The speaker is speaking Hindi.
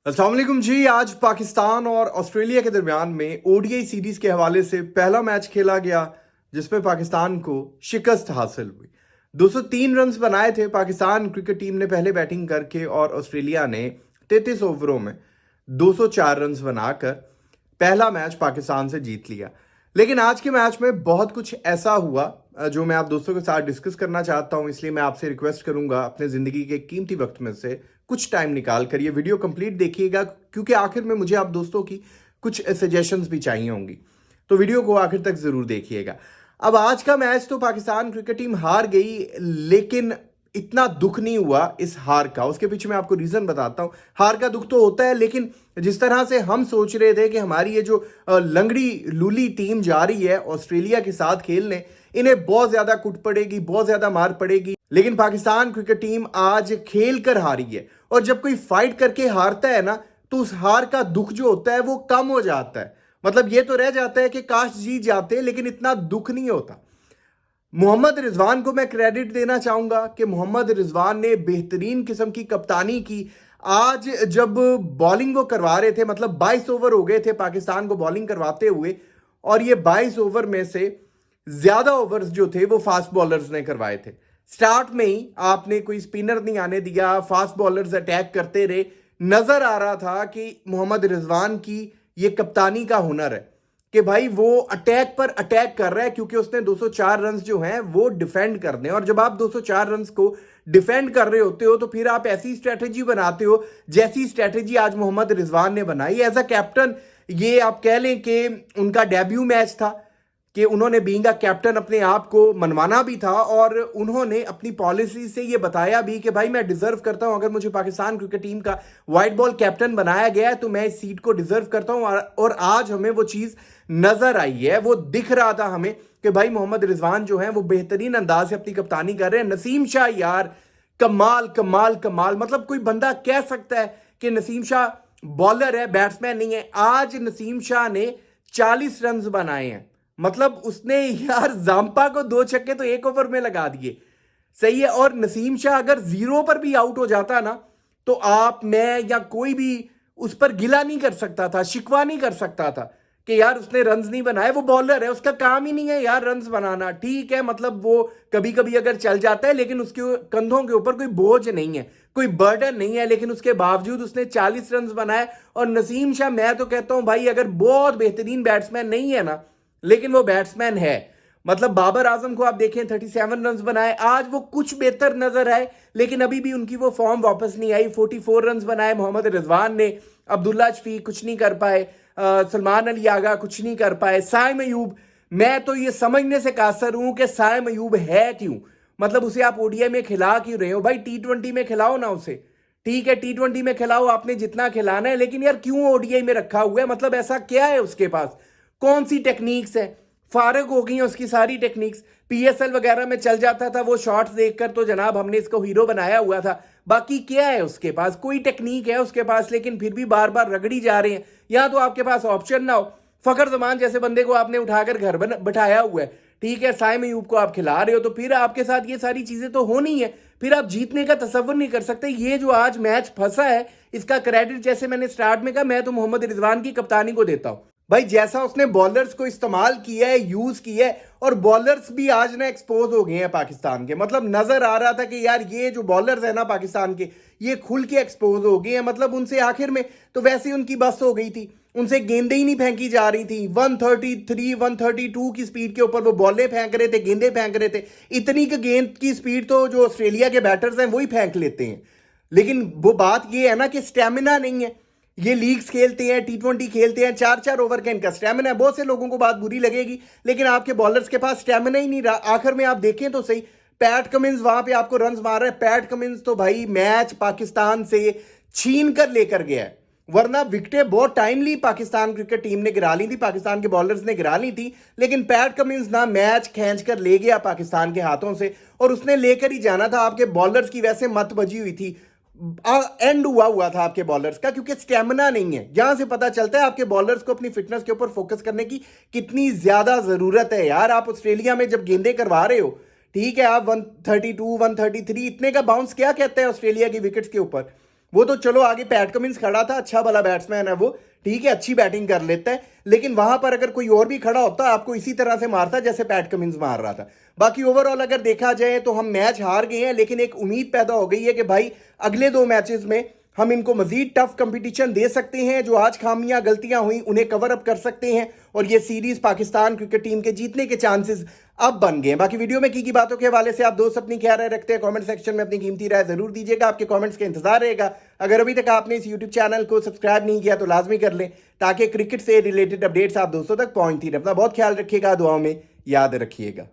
अस्सलाम वालेकुम जी। आज पाकिस्तान और ऑस्ट्रेलिया के दरमियान में ओडीआई सीरीज के हवाले से पहला मैच खेला गया जिसमें पाकिस्तान को शिकस्त हासिल हुई। 203 रन्स बनाए थे पाकिस्तान क्रिकेट टीम ने पहले बैटिंग करके, और ऑस्ट्रेलिया ने 33 ओवरों में 204 रन्स बनाकर पहला मैच पाकिस्तान से जीत लिया। लेकिन आज के मैच में बहुत कुछ ऐसा हुआ जो मैं आप दोस्तों के साथ डिस्कस करना चाहता हूं, इसलिए मैं आपसे रिक्वेस्ट करूंगा अपने जिंदगी के कीमती वक्त में से कुछ टाइम निकाल कर ये वीडियो कंप्लीट देखिएगा, क्योंकि आखिर में मुझे आप दोस्तों की कुछ सजेशंस भी चाहिए होंगी। तो वीडियो को आखिर तक जरूर देखिएगा। अब आज का मैच तो पाकिस्तान क्रिकेट टीम हार गई, लेकिन इतना दुख नहीं हुआ इस हार का। उसके पीछे मैं आपको रीजन बताता हूं। हार का दुख तो होता है, लेकिन जिस तरह से हम सोच रहे थे कि हमारी ये जो लंगड़ी लूली टीम जा रही है ऑस्ट्रेलिया के साथ खेलने, इन्हें बहुत ज्यादा कुट पड़ेगी, बहुत ज्यादा मार पड़ेगी, लेकिन पाकिस्तान क्रिकेट टीम आज खेल कर हारी है। और जब कोई फाइट करके हारता है ना, तो उस हार का दुख जो होता है वो कम हो जाता है। मतलब ये तो रह जाता है कि काश जीत जाते, लेकिन इतना दुख नहीं होता। मोहम्मद रिजवान को मैं क्रेडिट देना चाहूंगा कि मोहम्मद रिजवान ने बेहतरीन किस्म की कप्तानी की। आज जब बॉलिंग वो करवा रहे थे, मतलब 22 ओवर हो गए थे पाकिस्तान को बॉलिंग करवाते हुए, और ये 22 ओवर में से ज्यादा ओवर्स जो थे वो फास्ट बॉलर्स ने करवाए थे। स्टार्ट में ही आपने कोई स्पिनर नहीं आने दिया, फास्ट बॉलर्स अटैक करते रहे। नजर आ रहा था कि मोहम्मद रिजवान की ये कप्तानी का हुनर है कि भाई वो अटैक पर अटैक कर रहा है, क्योंकि उसने 204 रन्स जो हैं वो डिफेंड करने। और जब आप 204 रन्स को डिफेंड कर रहे होते हो तो फिर आप ऐसी स्ट्रेटेजी बनाते हो जैसी स्ट्रेटेजी आज मोहम्मद रिजवान ने बनाई एज अ कैप्टन। ये आप कह लें कि उनका डेब्यू मैच था कि उन्होंने बीइंग अ कैप्टन अपने आप को मनवाना भी था, और उन्होंने अपनी पॉलिसी से ये बताया भी कि भाई मैं डिजर्व करता हूं, अगर मुझे पाकिस्तान क्रिकेट टीम का वाइट बॉल कैप्टन बनाया गया है तो मैं इस सीट को डिजर्व करता हूं। और आज हमें वो चीज नजर आई है, वो दिख रहा था हमें कि भाई मोहम्मद रिजवान जो है वो बेहतरीन अंदाज से अपनी कप्तानी कर रहे हैं। नसीम शाह यार, कमाल कमाल कमाल। मतलब कोई बंदा कह सकता है कि नसीम शाह बॉलर है, बैट्समैन नहीं है? आज नसीम शाह ने 40 रन बनाए हैं। मतलब उसने यार जाम्पा को 2 छक्के तो 1 ओवर में लगा दिए। सही है। और नसीम शाह अगर 0 पर भी आउट हो जाता ना, तो आप, मैं या कोई भी उस पर गिला नहीं कर सकता था, शिकवा नहीं कर सकता था कि यार उसने रन्स नहीं बनाए। वो बॉलर है, उसका काम ही नहीं है यार रन्स बनाना। ठीक है, मतलब वो कभी कभी अगर चल जाता है, लेकिन उसके कंधों के ऊपर कोई बोझ नहीं है, कोई बर्डन नहीं है, लेकिन उसके बावजूद उसने 40 रन्स बनाए। और नसीम शाह, मैं तो कहता हूं भाई, अगर बहुत बेहतरीन बैट्समैन नहीं है ना, लेकिन वो बैट्समैन है। मतलब बाबर आजम को आप देखें, 37 रन्स बनाए, आज वो कुछ बेहतर नजर आए, लेकिन अभी भी उनकी वो फॉर्म वापस नहीं आई। 44 रन्स बनाए मोहम्मद रिजवान ने। अब्दुल्ला शफीक कुछ नहीं कर पाए, सलमान अली आगा कुछ नहीं कर पाए। साइम अयूब, मैं तो ये समझने से कासर हूं कि साइम अयूब है क्यों। मतलब उसे आप ओडीआई में खिला क्यों रहे हो भाई? T20 में खिलाओ ना उसे। ठीक है, T20 में खिलाओ, आपने जितना खिलाना है, लेकिन यार क्यों ओडीआई में रखा हुआ है? मतलब ऐसा क्या है उसके पास? कौन सी टेक्निक्स है? फारग हो गई है उसकी सारी टेक्निक्स। पीएसएल वगैरह में चल जाता था वो शॉट्स देखकर, तो जनाब हमने इसको हीरो बनाया हुआ था। बाकी क्या है उसके पास? कोई टेक्निक है उसके पास, लेकिन फिर भी बार बार रगड़ी जा रहे हैं। या तो आपके पास ऑप्शन ना हो, फखर जमान जैसे बंदे को आपने उठाकर घर बैठाया हुआ है, ठीक है, साइम अयूब को आप खिला रहे हो, तो फिर आपके साथ ये सारी चीजें तो होनी है। फिर आप जीतने का तसव्वुर नहीं कर सकते। ये जो आज मैच फंसा है, इसका क्रेडिट, जैसे मैंने स्टार्ट में कहा, मैं तो मोहम्मद रिजवान की कप्तानी को देता हूं। भाई जैसा उसने बॉलर्स को इस्तेमाल किया है, यूज किया है, और बॉलर्स भी आज ना एक्सपोज हो गए हैं पाकिस्तान के। मतलब नजर आ रहा था कि यार ये जो बॉलर्स है ना पाकिस्तान के, ये खुल के एक्सपोज हो गए हैं। मतलब उनसे आखिर में तो वैसे ही उनकी बस हो गई थी, उनसे गेंदें ही नहीं फेंकी जा रही थी। 133 132 की स्पीड के ऊपर वो बॉलें फेंक रहे थे, गेंदें फेंक रहे थे। इतनी की गेंद की स्पीड तो जो ऑस्ट्रेलिया के बैटर्स हैं वही फेंक लेते हैं। लेकिन वो बात ये है ना कि स्टेमिना नहीं है। ये लीग्स खेलते हैं, T20 खेलते हैं, 4-4 ओवर का इनका स्टेमिना है। बहुत से लोगों को बात बुरी लगेगी, लेकिन आपके बॉलर्स के पास स्टेमिना ही नहीं रहा। आखिर में आप देखें तो सही, पैट कमिंस वहां पे आपको रन्स मार रहा है। पैट कमिंस तो भाई मैच पाकिस्तान से छीन कर लेकर गया है, वरना विकेटें बहुत टाइमली पाकिस्तान क्रिकेट टीम ने गिरा ली थी, पाकिस्तान के बॉलर्स ने गिरा ली थी। लेकिन पैट कमिंस ना मैच खींच कर ले गया पाकिस्तान के हाथों से, और उसने लेकर ही जाना था। आपके बॉलर्स की वैसे मत बजी हुई थी, एंड हुआ था आपके बॉलर्स का, क्योंकि स्टेमिना नहीं है। यहां से पता चलता है आपके बॉलर्स को अपनी फिटनेस के ऊपर फोकस करने की कितनी ज्यादा जरूरत है। यार आप ऑस्ट्रेलिया में जब गेंदे करवा रहे हो, ठीक है, आप 132 133 इतने का बाउंस क्या कहता है ऑस्ट्रेलिया की विकेट्स के ऊपर? वो तो चलो आगे पैट कमिंस खड़ा था, अच्छा भला बैट्समैन है वो, ठीक है, अच्छी बैटिंग कर लेता है, लेकिन वहां पर अगर कोई और भी खड़ा होता आपको इसी तरह से मारता जैसे पैट कमिंस मार रहा था। बाकी ओवरऑल अगर देखा जाए तो हम मैच हार गए हैं, लेकिन एक उम्मीद पैदा हो गई है कि भाई अगले 2 मैचेस में हम इनको मजीद टफ कंपटीशन दे सकते हैं। जो आज खामियां गलतियां हुई उन्हें कवर अप कर सकते हैं और ये सीरीज पाकिस्तान क्रिकेट टीम के जीतने के चांसेस अब बन गए। बाकी वीडियो में की बातों के हवाले से आप दोस्त अपनी क्या राय रखते हैं कमेंट सेक्शन में अपनी कीमती राय जरूर दीजिएगा। आपके कमेंट्स का इंतजार रहेगा। अगर अभी तक आपने इस यूट्यूब चैनल को सब्सक्राइब नहीं किया तो लाजमी कर लें, ताकि क्रिकेट से रिलेटेड अपडेट्स आप दोस्तों तक पहुंचती रहे। अपना बहुत ख्याल रखिएगा, दुआओं में याद रखिएगा।